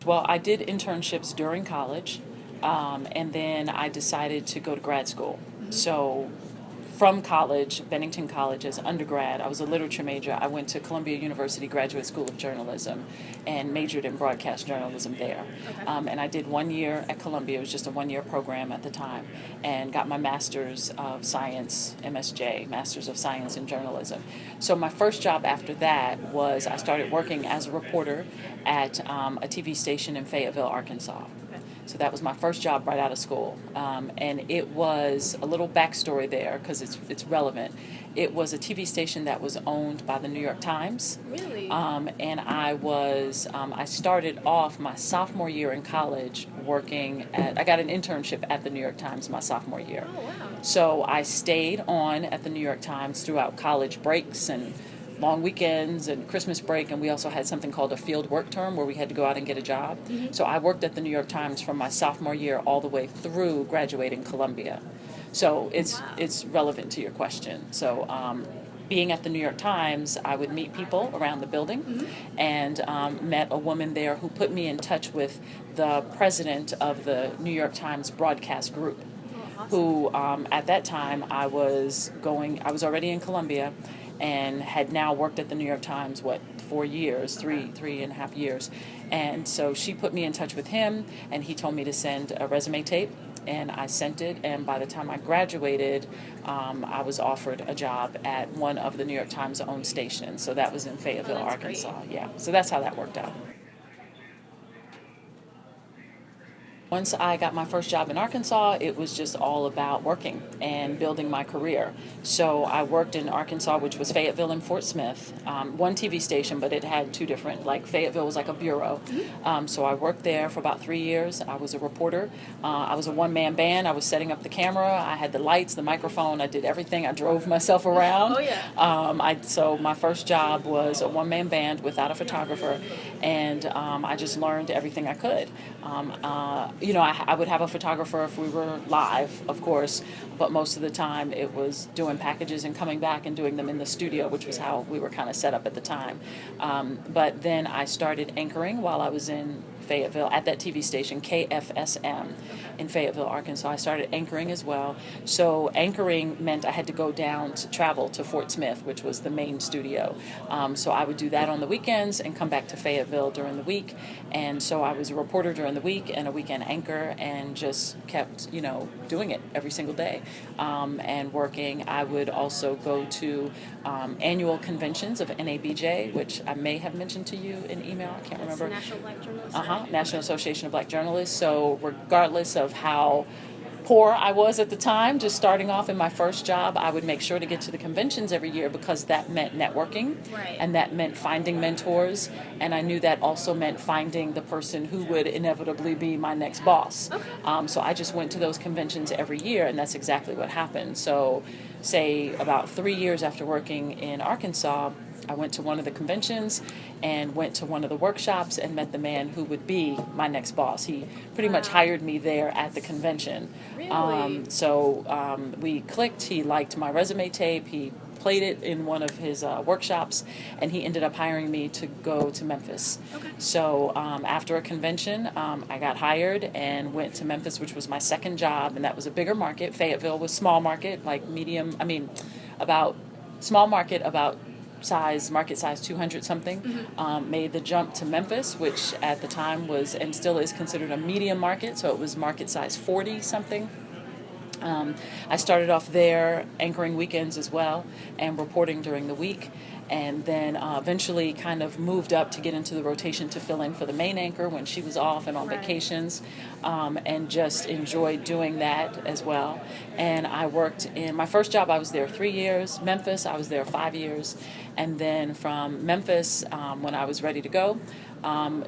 Well, I did internships during college, and then I decided to go to grad school. So, from college, Bennington College, as undergrad, I was a literature major. I went to Columbia University Graduate School of Journalism and majored in broadcast journalism there. Okay. And I did 1 year at Columbia. It was just a 1 year program at the time, and got my Master's of Science, MSJ, Master's of Science in Journalism. So my first job after that was I started working as a reporter at a TV station in Fayetteville, Arkansas. Okay. So that was my first job right out of school. And it was a little backstory there because it's relevant. It was a TV station that was owned by the New York Times. Really? And I started off my sophomore year in college I got an internship at the New York Times my sophomore year. Oh, wow. So I stayed on at the New York Times throughout college breaks and long weekends and Christmas break, and we also had something called a field work term where we had to go out and get a job. So I worked at the New York Times from my sophomore year all the way through graduating Columbia. So it's relevant to your question. So being at the New York Times, I would meet people around the building, and met a woman there who put me in touch with the president of the New York Times broadcast group, who at that time I was already in Columbia and had now worked at the New York Times, 4 years, three and a half years. And so she put me in touch with him, and he told me to send a resume tape, and I sent it. And by the time I graduated, I was offered a job at one of the New York Times owned stations. So that was in Fayetteville, that's Arkansas. great. Yeah, so that's how that worked out. Once I got my first job in Arkansas, it was just all about working and building my career. So I worked in Arkansas, which was Fayetteville and Fort Smith, one TV station, but it had two different, like Fayetteville was like a bureau. So I worked there for about 3 years. I was a reporter. I was a one-man band. I was setting up the camera. I had the lights, the microphone. I did everything. I drove myself around. Oh, yeah. So my first job was a one-man band without a photographer, and I just learned everything I could. I would have a photographer if we were live, of course, but most of the time it was doing packages and coming back and doing them in the studio, which was how we were kind of set up at the time. But then I started anchoring while I was in Fayetteville at that TV station, KFSM, in Fayetteville, Arkansas. I started anchoring as well. So anchoring meant I had to go down to travel to Fort Smith, which was the main studio. So I would do that on the weekends and come back to Fayetteville during the week. And so I was a reporter during the week and a weekend anchor, and just kept, doing it every single day and working. I would also go to annual conventions of NABJ, which I may have mentioned to you in email. I can't That's remember. National Black Journalists. National Association of Black Journalists. So regardless of how poor I was at the time, just starting off in my first job, I would make sure to get to the conventions every year, because that meant networking, Right. and that meant finding mentors, and I knew that also meant finding the person who would inevitably be my next boss. Okay. So I just went to those conventions every year, and that's exactly what happened. So say about 3 years after working in Arkansas, I went to one of the conventions and went to one of the workshops and met the man who would be my next boss. He pretty much hired me there at the convention. Really? We clicked. He liked my resume tape. He played it in one of his workshops, and he ended up hiring me to go to Memphis. Okay. So after a convention, I got hired and went to Memphis, which was my second job, and that was a bigger market. Fayetteville was small market, about small market, about market size 200 something. Made the jump to Memphis, which at the time was and still is considered a medium market, so it was market size 40 something. I started off there anchoring weekends as well and reporting during the week, and then eventually kind of moved up to get into the rotation to fill in for the main anchor when she was off and on Right. vacations, and just enjoyed doing that as well. And I worked in my first job, I was there 3 years. Memphis, I was there 5 years. And then from Memphis, when I was ready to go,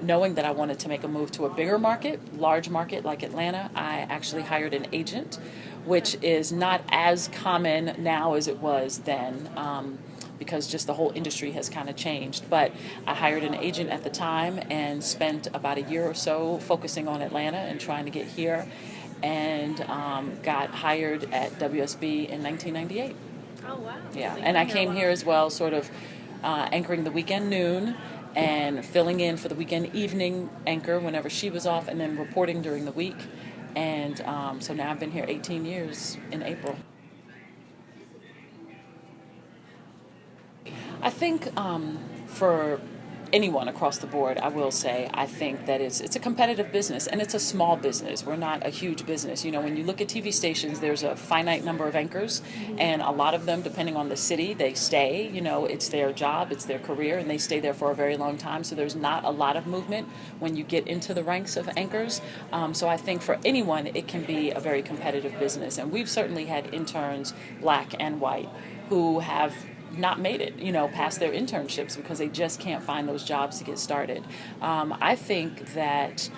knowing that I wanted to make a move to a bigger market, large market like Atlanta, I actually hired an agent, which is not as common now as it was then, because just the whole industry has kind of changed. But I hired an agent at the time and spent about a year or so focusing on Atlanta and trying to get here, and got hired at WSB in 1998. Oh, wow. Yeah, So and I you've been came a here while. as well, sort of anchoring the weekend noon, and filling in for the weekend evening anchor whenever she was off, and then reporting during the week. And so now I've been here 18 years in April. I think for anyone across the board, I will say, I think that it's a competitive business, and it's a small business. We're not a huge business. You know, when you look at TV stations, there's a finite number of anchors, and a lot of them, depending on the city, they stay. You know, it's their job, it's their career, and they stay there for a very long time. So there's not a lot of movement when you get into the ranks of anchors. So I think for anyone, it can be a very competitive business. And we've certainly had interns, black and white, who have not made it, you know, past their internships because they just can't find those jobs to get started. I think that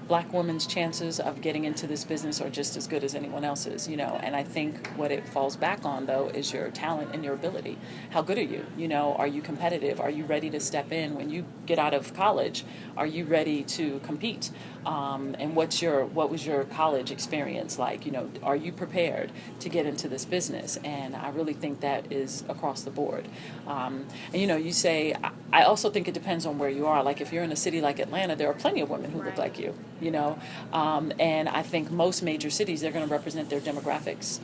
black women's chances of getting into this business are just as good as anyone else's, you know, and I think what it falls back on, though, is your talent and your ability. How good are you? You know, are you competitive? Are you ready to step in when you get out of college? Are you ready to compete? And what was your college experience like? You know, are you prepared to get into this business? And I really think that is across the board. And you know, you say, I also think it depends on where you are. Like if you're in a city like Atlanta, there are plenty of women who look like you know. And I think most major cities, they're going to represent their demographics.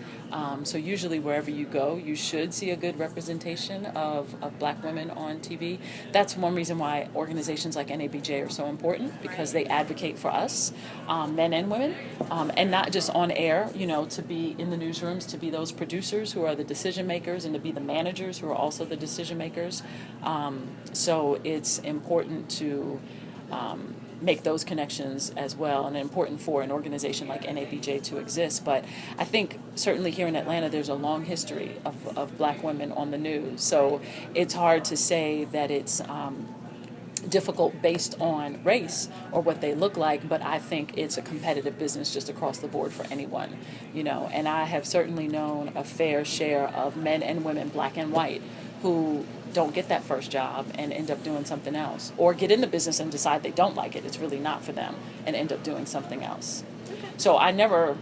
So usually wherever you go, you should see a good representation of black women on TV. That's one reason why organizations like NABJ are so important, because they advocate for us, men and women, and not just on air, you know, to be in the newsrooms, to be those producers who are the decision makers, and to be the managers who are also the decision makers. So it's important to make those connections as well, and important for an organization like NABJ to exist. But I think certainly here in Atlanta, there's a long history of black women on the news. So it's hard to say that it's difficult based on race or what they look like, but I think it's a competitive business just across the board for anyone, you know. And I have certainly known a fair share of men and women, black and white, who don't get that first job and end up doing something else, or get in the business and decide they don't like it, it's really not for them, and end up doing something else. So I never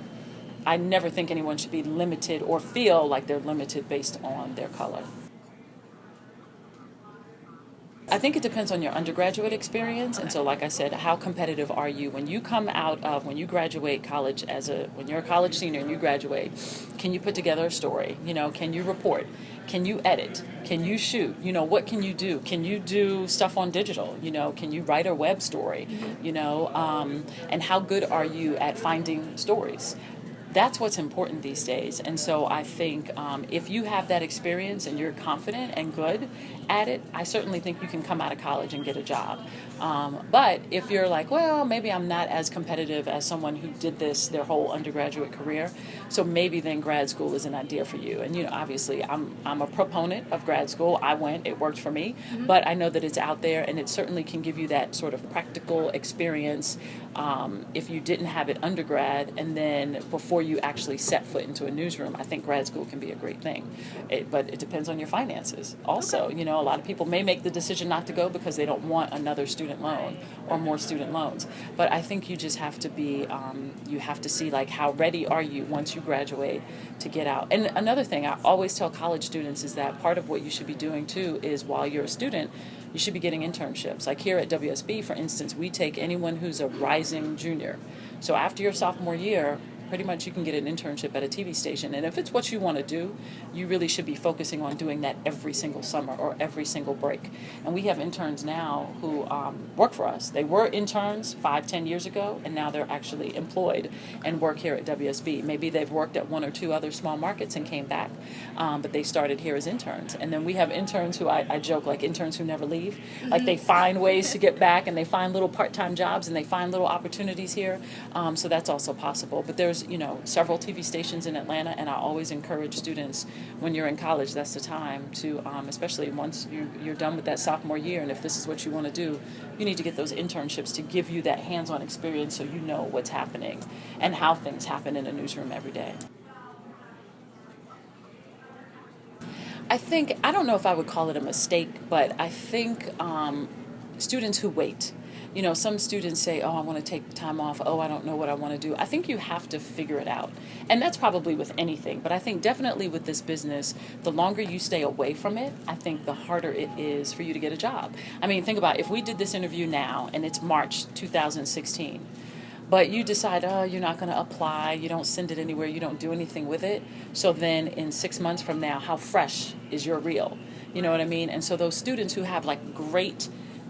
think anyone should be limited or feel like they're limited based on their color. I think it depends on your undergraduate experience. And so, like I said, how competitive are you when you come out of, when you graduate college when you're a college senior and you graduate, can you put together a story? You know, can you report? Can you edit? Can you shoot? You know, what can you do? Can you do stuff on digital? You know, can you write a web story? You know, and how good are you at finding stories? That's what's important these days. And so I think if you have that experience and you're confident and good at it, I certainly think you can come out of college and get a job. But if you're like, well, maybe I'm not as competitive as someone who did this their whole undergraduate career, so maybe then grad school is an idea for you. And, you know, obviously I'm a proponent of grad school. I went, it worked for me, but I know that it's out there, and it certainly can give you that sort of practical experience if you didn't have it undergrad, and then before you actually set foot into a newsroom. I think grad school can be a great thing, but it depends on your finances also. Okay. You know, a lot of people may make the decision not to go because they don't want another student loan or more student loans, but I think you just have to be, you have to see like how ready are you once you graduate to get out. And another thing I always tell college students is that part of what you should be doing too is, while you're a student, you should be getting internships. Like here at WSB, for instance, we take anyone who's a rising junior. So after your sophomore year, pretty much you can get an internship at a TV station. And if it's what you want to do, you really should be focusing on doing that every single summer or every single break. And we have interns now who work for us. They were interns 5-10 years ago, and now they're actually employed and work here at WSB. Maybe they've worked at one or two other small markets and came back, but they started here as interns. And then we have interns who, I joke, like interns who never leave. Like they find ways to get back, and they find little part-time jobs, and they find little opportunities here. So that's also possible. But there's, you know, several TV stations in Atlanta, and I always encourage students, when you're in college, that's the time to, especially once you're done with that sophomore year, and if this is what you want to do, you need to get those internships to give you that hands-on experience so you know what's happening and how things happen in a newsroom every day. I don't know if I would call it a mistake, but I think students who wait. You know, some students say, oh, I want to take time off. Oh, I don't know what I want to do. I think you have to figure it out. And that's probably with anything. But I think definitely with this business, the longer you stay away from it, I think the harder it is for you to get a job. I mean, think about it. If we did this interview now and it's March 2016, but you decide, oh, you're not going to apply, you don't send it anywhere, you don't do anything with it. So then in 6 months from now, how fresh is your reel? You know what I mean? And so those students who have like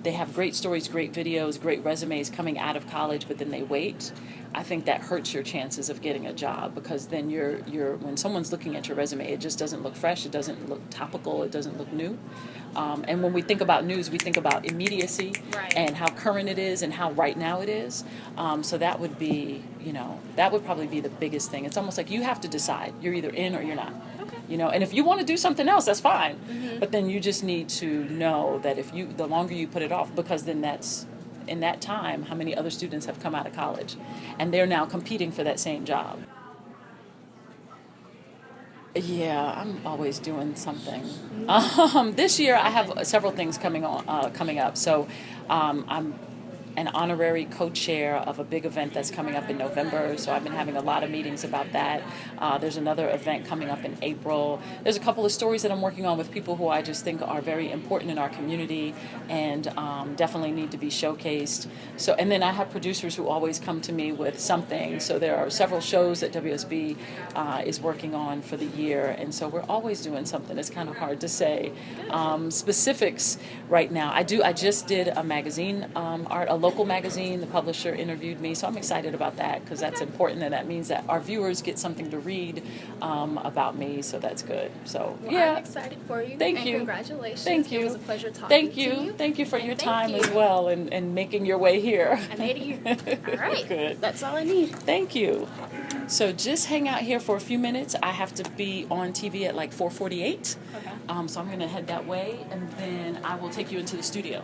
they have great stories, great videos, great resumes coming out of college, but then they wait, I think that hurts your chances of getting a job, because then you're when someone's looking at your resume, it just doesn't look fresh, it doesn't look topical, it doesn't look new. And when we think about news, we think about immediacy, Right. and how current it is and how right now it is. So that would be, that would probably be the biggest thing. It's almost like you have to decide. You're either in or you're not. Okay. And if you want to do something else, that's fine. Mm-hmm. But then you just need to know that the longer you put it off, because then that's, in that time, how many other students have come out of college and they're now competing for that same job. Yeah, I'm always doing something. This year I have several things coming up. So I'm an honorary co-chair of a big event that's coming up in November. So I've been having a lot of meetings about that. There's another event coming up in April. There's a couple of stories that I'm working on with people who I just think are very important in our community and definitely need to be showcased. So, and then I have producers who always come to me with something. So there are several shows that WSB is working on for the year. And so we're always doing something. It's kind of hard to say specifics right now. I just did a magazine, a local magazine. The publisher interviewed me, so I'm excited about that, because that's important, and that means that our viewers get something to read about me, so that's good. So Well, yeah, I'm excited for you. Thank and you. Congratulations. Thank you. It was a pleasure talking Thank you. to you. Thank you for your And time thank as you. well, and making your way here. I made it here. All right. Good. That's all I need. Thank you. So just hang out here for a few minutes. I have to be on TV at like 4:48. Okay. So I'm going to head that way, and then I will take you into the studio.